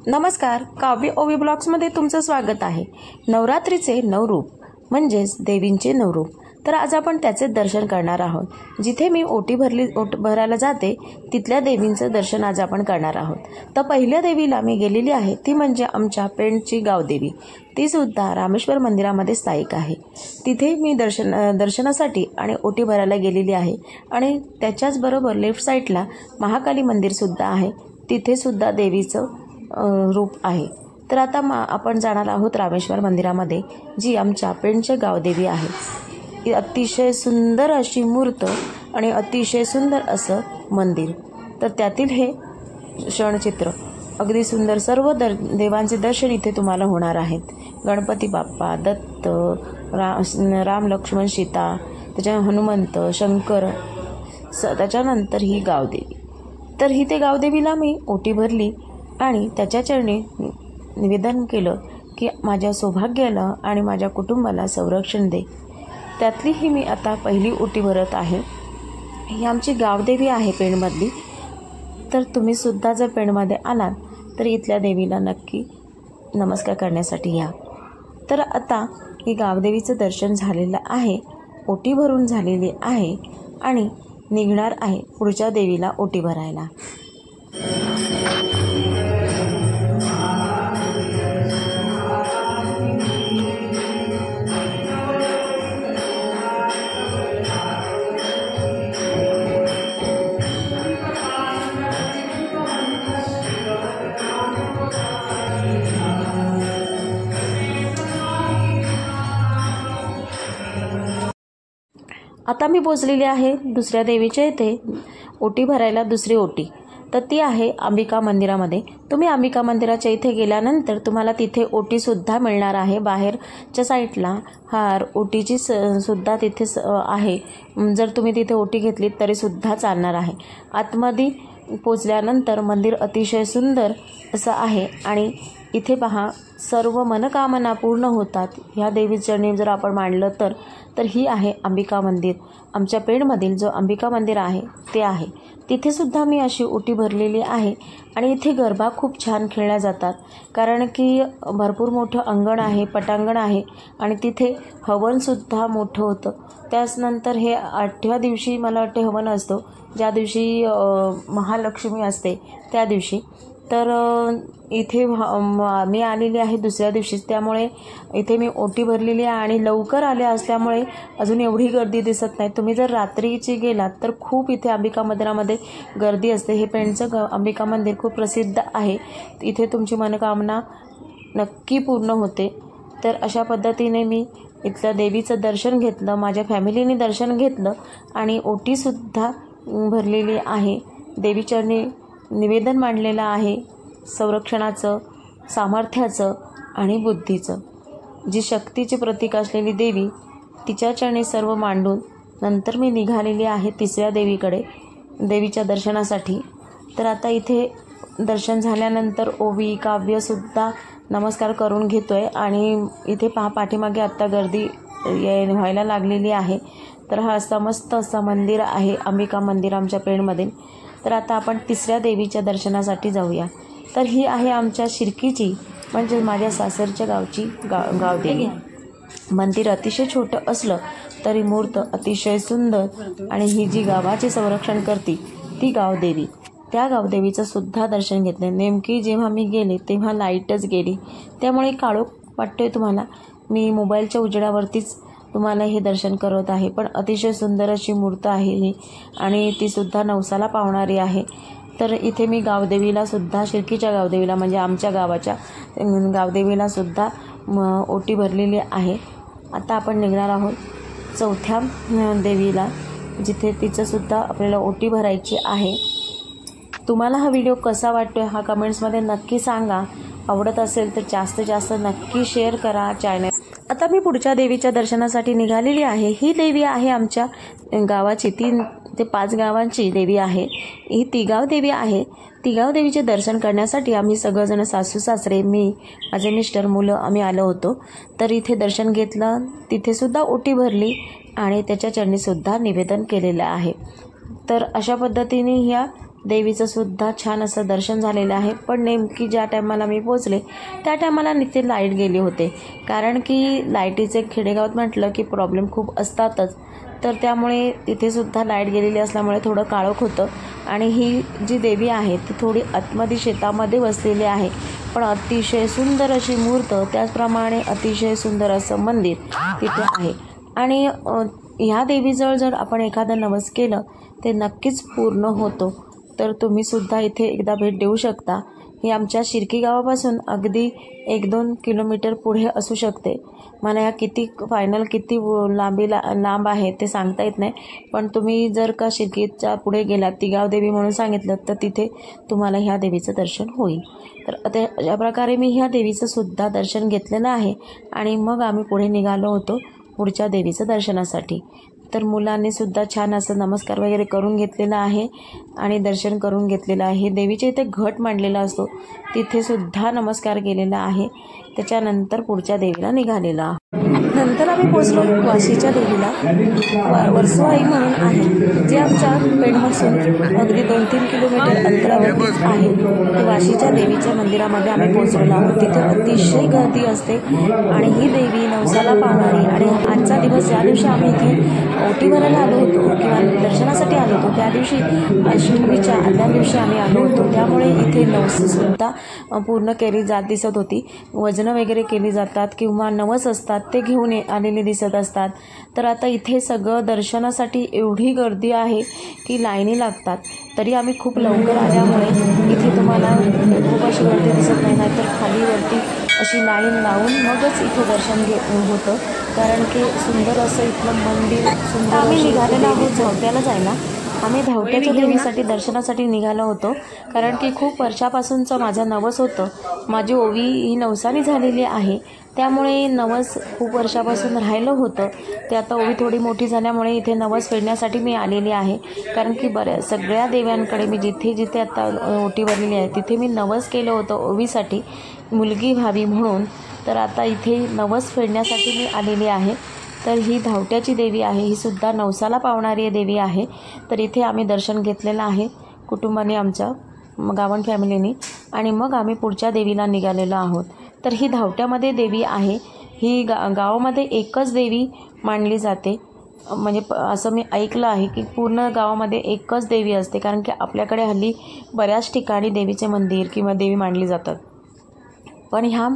नमस्कार, काव्य ओवी ब्लॉग्समध्ये तुमचं स्वागत आहे। नवरात्रीचे 9 रूप म्हणजेच देवींचे 9 रूप। तर आज आपण त्याचे दर्शन करणार आहोत। जिथे मी ओटी भरायला जाते तिथल्या देवींचं दर्शन आज आपण करणार आहोत। तर पहिल्या देवीला मी गेलेली आहे ती म्हणजे आमच्या पेणची गावदेवी। ती सुद्धा रामेश्वर मंदिरामध्ये स्थायिक आहे। तिथे मी दर्शनासाठी आणि ओटी भरायला गेलेली आहे आणि त्याच्याच बरोबर लेफ्ट साईडला महाकाली मंदिर सुद्धा आहे। तिथे सुद्धा देवीचं रूप आहे। तर आता आपण जाणार आहोत रामेश्वर मंदिरामध्ये, जी आमच्या पेणच्या गावदेवी आहे। ही अतिशय सुंदर अशी मूर्त आणि अतिशय सुंदर असं मंदिर। तर त्यातील हे क्षणचित्र अगदी सुंदर। सर्व देवांचे दर्शन इथे तुम्हाला होणार आहेत। गणपती बाप्पा, दत्त, राम लक्ष्मण सीता, त्याच्या हनुमंत, शंकर, त्याच्यानंतर ही गावदेवी। तर ही ते गावदेवीला मी ओटी भरली आणि त्याच्या चरणी निवेदन केलं की माझ्या सौभाग्याला आणि माझ्या कुटुंबाला संरक्षण दे। त्यातली ही मी आता पहिली ओटी भरत आहे। ही आमची गावदेवी आहे पेणमधली। तर तुम्ही सुद्धा जर पेणमध्ये आलात तर इथल्या देवीला नक्की नमस्कार करण्यासाठी या। तर आता ही गावदेवीचं दर्शन झालेलं आहे, ओटी भरून झालेली आहे आणि निघणार आहे पुढच्या देवीला ओटी भरायला। आता मी पोचलेली आहे दुसऱ्या देवीच्या इथे ओटी भरायला। दुसरी ओटी तर ती आहे अंबिका मंदिरामध्ये। तुम्ही अंबिका मंदिराच्या इथे गेल्यानंतर तुम्हाला तिथे ओटी सुद्धा मिळणार आहे। बाहेरच्या साईडला हार ओटीची सुद्धा तिथे आहे। जर तुम्ही तिथे ओटी घेतली तरी सुद्धा चालणार आहे। आतमध्ये पोचल्यानंतर मंदिर अतिशय सुंदर असं आहे आणि इथे पहा सर्व मनोकामना पूर्ण होतात। ह्या देवीचरणी जर आपण मांडलं तर ही आहे अंबिका मंदिर। आमच्या पेणमधील जो अंबिका मंदिर आहे ते आहे। तिथे सुद्धा मी अशी ओटी भरलेली आहे आणि इथे गरबा खूप छान खेळल्या जातात, कारण की भरपूर मोठं अंगण आहे, पटांगण आहे आणि तिथे हवनसुद्धा मोठं होतं। त्यानंतर हे 8व्या दिवशी मला वाटते हवन असतो, ज्या दिवशी महालक्ष्मी असते त्या दिवशी। तर इथे मी आलेली आहे दुसऱ्या दिवशीच, त्यामुळे इथे मी ओटी भरलेली आहे आणि लवकर आले असल्यामुळे अजून एवढी गर्दी दिसत नाही। तुम्ही जर रात्रीची गेलात तर खूप इथे अंबिका मंदिरामध्ये गर्दी असते। हे पेणचं अंबिका मंदिर खूप प्रसिद्ध आहे। इथे तुमची मनोकामना नक्की पूर्ण होते। तर अशा पद्धतीने मी इथल्या देवीचं दर्शन घेतलं, माझ्या फॅमिलीने दर्शन घेतलं आणि ओटीसुद्धा भरलेली आहे। देवीचरणी निवेदन मांडलेलं आहे संरक्षणाचं, सामर्थ्याचं आणि बुद्धीचं। जी शक्तीचे प्रतीक असलेली देवी, तिच्या चरणी सर्व मांडून नंतर मी निघालेली आहे तिसऱ्या देवीकडे देवीच्या दर्शनासाठी। तर आता इथे दर्शन झाल्यानंतर ओवी काव्यसुद्धा नमस्कार करून घेतोय आणि इथे पहा पाठीमागे आत्ता गर्दी व्हायला लागलेली आहे। तर हा असा मस्त असा मंदिर आहे अंबिका मंदिर आमच्या पेणमधील। तर आता आपण तिसऱ्या देवीच्या दर्शनासाठी जाऊया। तर ही आहे आमच्या शिर्कीची म्हणजे माझ्या सासरच्या गावची गावदेवी। मंदिर अतिशय छोटं असलं तरी मूर्त अतिशय सुंदर आणि ही जी गावाचे संरक्षण करते ती गावदेवी। त्या गावदेवीचं सुद्धा दर्शन घेतलं। नेमकी जेव्हा मी गेले तेव्हा लाईटच गेली, त्यामुळे काळोख वाटतोय तुम्हाला। मी मोबाईलच्या उजेडावरतीच तुम्हाला हे दर्शन करत आहे, पण अतिशय सुंदर अशी मूर्त आहे ही आणि ती सुद्धा नवसाला पावणारी आहे। तर इथे मी गावदेवीला सुद्धा, शिर्कीच्या गावदेवीला म्हणजे आमच्या गावाच्या गावदेवीला सुद्धा ओटी भरलेली आहे। आता आपण निघणार आहोत चौथ्या देवीला, जिथे तिचं सुद्धा आपल्याला ओटी भरायची आहे। तुम्हाला हा व्हिडिओ कसा वाटतोय हा कमेंट्समध्ये नक्की सांगा। आवडत असेल तर जास्तीत जास्त नक्की शेअर करा चॅनल। आता मी पुढच्या देवीच्या दर्शनासाठी निघालेली आहे। ही देवी आहे आमच्या गावाची, 3 ते 5 गावांची देवी आहे। ही तिगाव देवी आहे। तिगाव देवीचे दर्शन करण्यासाठी आम्ही सगळेजण सासू सासरे, मी, माझे मिस्टर, मुलं आम्ही आलो होतो। तर इथे दर्शन घेतलं, तिथे सुद्धा ओटी भरली आणि त्याच्या चरणी सुद्धा निवेदन केलेलं आहे। तर अशा पद्धतीने ह्या देवीचं सुद्धा छान असं दर्शन झालेलं आहे. पण नेमकी ज्या टायमाला मी पोचले त्या टायमाला तिथे लाईट गेली होते, कारण की लाईटीचे खेडेगावात म्हटलं की प्रॉब्लेम खूप असतातच. तर त्यामुळे तिथे सुद्धा लाईट गेलेली असल्यामुळे थोडं काळोख होतं. आणि ही जी देवी आहे ती थोडी आतमध्ये शेतामध्ये वसलेली आहे, पण अतिशय सुंदर अशी मूर्त, त्याचप्रमाणे अतिशय सुंदर असं मंदिर तिथे आहे. आणि ह्या देवीजवळ जर आपण एखादं नवस केलं ते नक्कीच पूर्ण होतो. तर तुम्ही सुद्धा इथे एकदा भेट देऊ शकता. ही आमच्या शिर्की गावापासून अगदी 1-2 किलोमीटर पुढे असू शकते. मला ह्या किती लांब आहे ते सांगता येत नाही, पण तुम्ही जर का शिर्कीच्या पुढे गेलात, तिगाव देवी म्हणून सांगितलं तर तिथे तुम्हाला ह्या देवीचं दर्शन होईल. तर अशा प्रकारे मी ह्या देवीचं सुद्धा दर्शन घेतलेलं आहे. आणि मग आम्ही पुढे निघालो होतो पुढच्या देवीचं दर्शनासाठी. तर मुलांनी सुद्धा छान असं नमस्कार वगैरे करून घेतलेला आहे आणि दर्शन करून घेतलेलं आहे. देवीच्या इथे घट मांडलेला असतो, तिथे सुद्धा नमस्कार केलेला आहे. त्याच्यानंतर पुढच्या देवीला निघालेला. नंतर आम्ही पोचलो वाशीच्या देवीला. वर्सोवाई म्हणून आहे, जे आमच्या पेणपासून अगदी 2-3 किलोमीटर अंतरावर आहे. ते वाशीच्या देवीच्या मंदिरामध्ये आम्ही पोचलेलो आहोत. तिथे अतिशय गर्दी असते आणि ही देवी नवसाला पावणारी. आणि आजचा दिवस ज्या दिवशी आम्ही इथे ओटी भरायला आलो होतो किंवा दर्शनासाठी आलो होतो त्या दिवशी अष्टमीच्या आदल्या दिवशी आम्ही आलो होतो, त्यामुळे इथे नवससुद्धा पूर्ण केली जात दिसत होती. वजनं वगैरे केली जातात किंवा नवस असतात ते घेऊन आलेले दिसत असतात. तर आता इथे सगळं दर्शनासाठी एवढी गर्दी आहे की लाईनी लागतात. तरी आम्ही खूप लवकर आल्यामुळे इथे तुम्हाला खूप अशी गर्दी दिसत नाही, तर खालीवरती अशी लाईन लावून मगच इथे दर्शन होतं, कारण की सुंदर असं इथलं मंदिर सुंदर. आम्ही निघालेलो आहोत धावट्याला जायला. आम्ही धावट्याच्या देवीसाठी दर्शनासाठी निघालो होतो, कारण की खूप वर्षापासूनचं माझं नवस होतं. माझी ओवी ही नवसानी झालेली आहे, त्यामुळे नवस खूप वर्षापासून राहिलं होतं. ते आता ओवी थोडी मोठी झाल्यामुळे इथे नवस फेडण्यासाठी मी आलेली आहे, कारण की सगळ्या देव्यांकडे मी जिथे आता ओटी भरलेली आहे तिथे मी नवस केलं होतं ओवीसाठी, मुलगी व्हावी म्हणून. तर आता इथे नवस फेडण्यासाठी मी आलेली आहे. तर ही धावट्याची देवी आहे, ही सुद्धा नवसाला पावणारी देवी आहे. तर इथे आम्ही दर्शन घेतलेलं आहे कुटुंबाने, आमच्या गावण फॅमिलीने. आणि मग आम्ही पुढच्या देवीला निघालेलो आहोत. तर ही धावट्यामध्ये देवी आहे. ही गावामध्ये एकच देवी मानली जाते. म्हणजे असं मी ऐकलं आहे की पूर्ण गावामध्ये एकच देवी असते, कारण की आपल्याकडे हल्ली बऱ्याच ठिकाणी देवीचे मंदिर किंवा देवी मांडली जातात, पण ह्या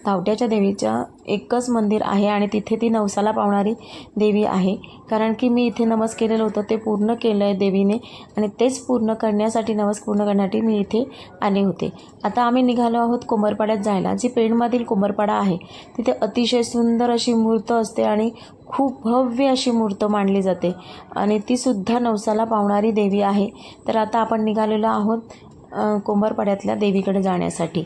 धावट्याच्या देवीचं एकच मंदिर आहे आणि तिथे ती नवसाला पावणारी देवी आहे. कारण की मी इथे नवस केलेलं होतं ते पूर्ण केलं आहे देवीने, आणि तेच पूर्ण करण्यासाठी, नवस पूर्ण करण्यासाठी मी इथे आले होते. आता आम्ही निघालो आहोत कुंभारपाड्यात जायला. जी पेणमधील कुंभारपाडा आहे तिथे अतिशय सुंदर अशी मूर्त असते आणि खूप भव्य अशी मूर्त मांडली जाते, आणि तीसुद्धा नवसाला पावणारी देवी आहे. तर आता आपण निघालेलो आहोत कुंभारपाड्यातल्या देवीकडे जाण्यासाठी.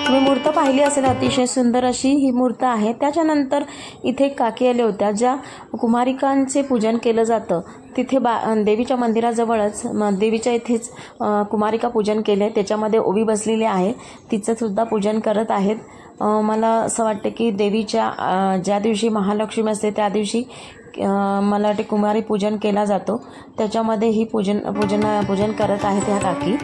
तुम्ही मूर्त पाहिली असेल, अतिशय सुंदर अशी ही मूर्त आहे. त्याच्यानंतर इथे काकी आल्या होत्या, ज्या कुमारिकांचे पूजन केलं जातं तिथे देवीच्या मंदिराजवळच देवीच्या इथेच कुमारिका पूजन केले. त्याच्यामध्ये ओवी बसलेली आहे, तिचं सुद्धा पूजन करत आहेत. मला असं वाटतं की देवीच्या ज्या दिवशी महालक्ष्मी असते त्या दिवशी मला वाटते कुमारी पूजन केला जातो, त्याच्यामध्ये ही पूजन करत आहेत ह्या काकी.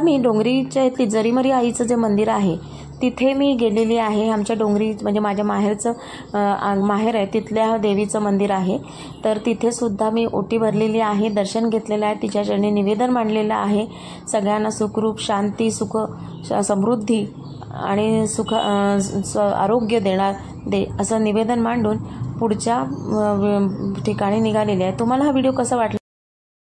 मी डोंगरीच्या इथली जरीमरी आईचं जे मंदिर आहे तिथे मी गेलेली आहे. आमच्या डोंगरी म्हणजे माझ्या माहेर आहे, तिथल्या देवीचं मंदिर आहे. तर तिथेसुद्धा मी ओटी भरलेली आहे, दर्शन घेतलेलं आहे, तिच्या चरणी निवेदन मांडलेलं आहे. सगळ्यांना सुखरूप शांती, सुख, समृद्धी आणि आरोग्य दे असं निवेदन मांडून पुढच्या ठिकाणी निघालेले आहे. तुम्हाला हा व्हिडिओ कसा वाटला?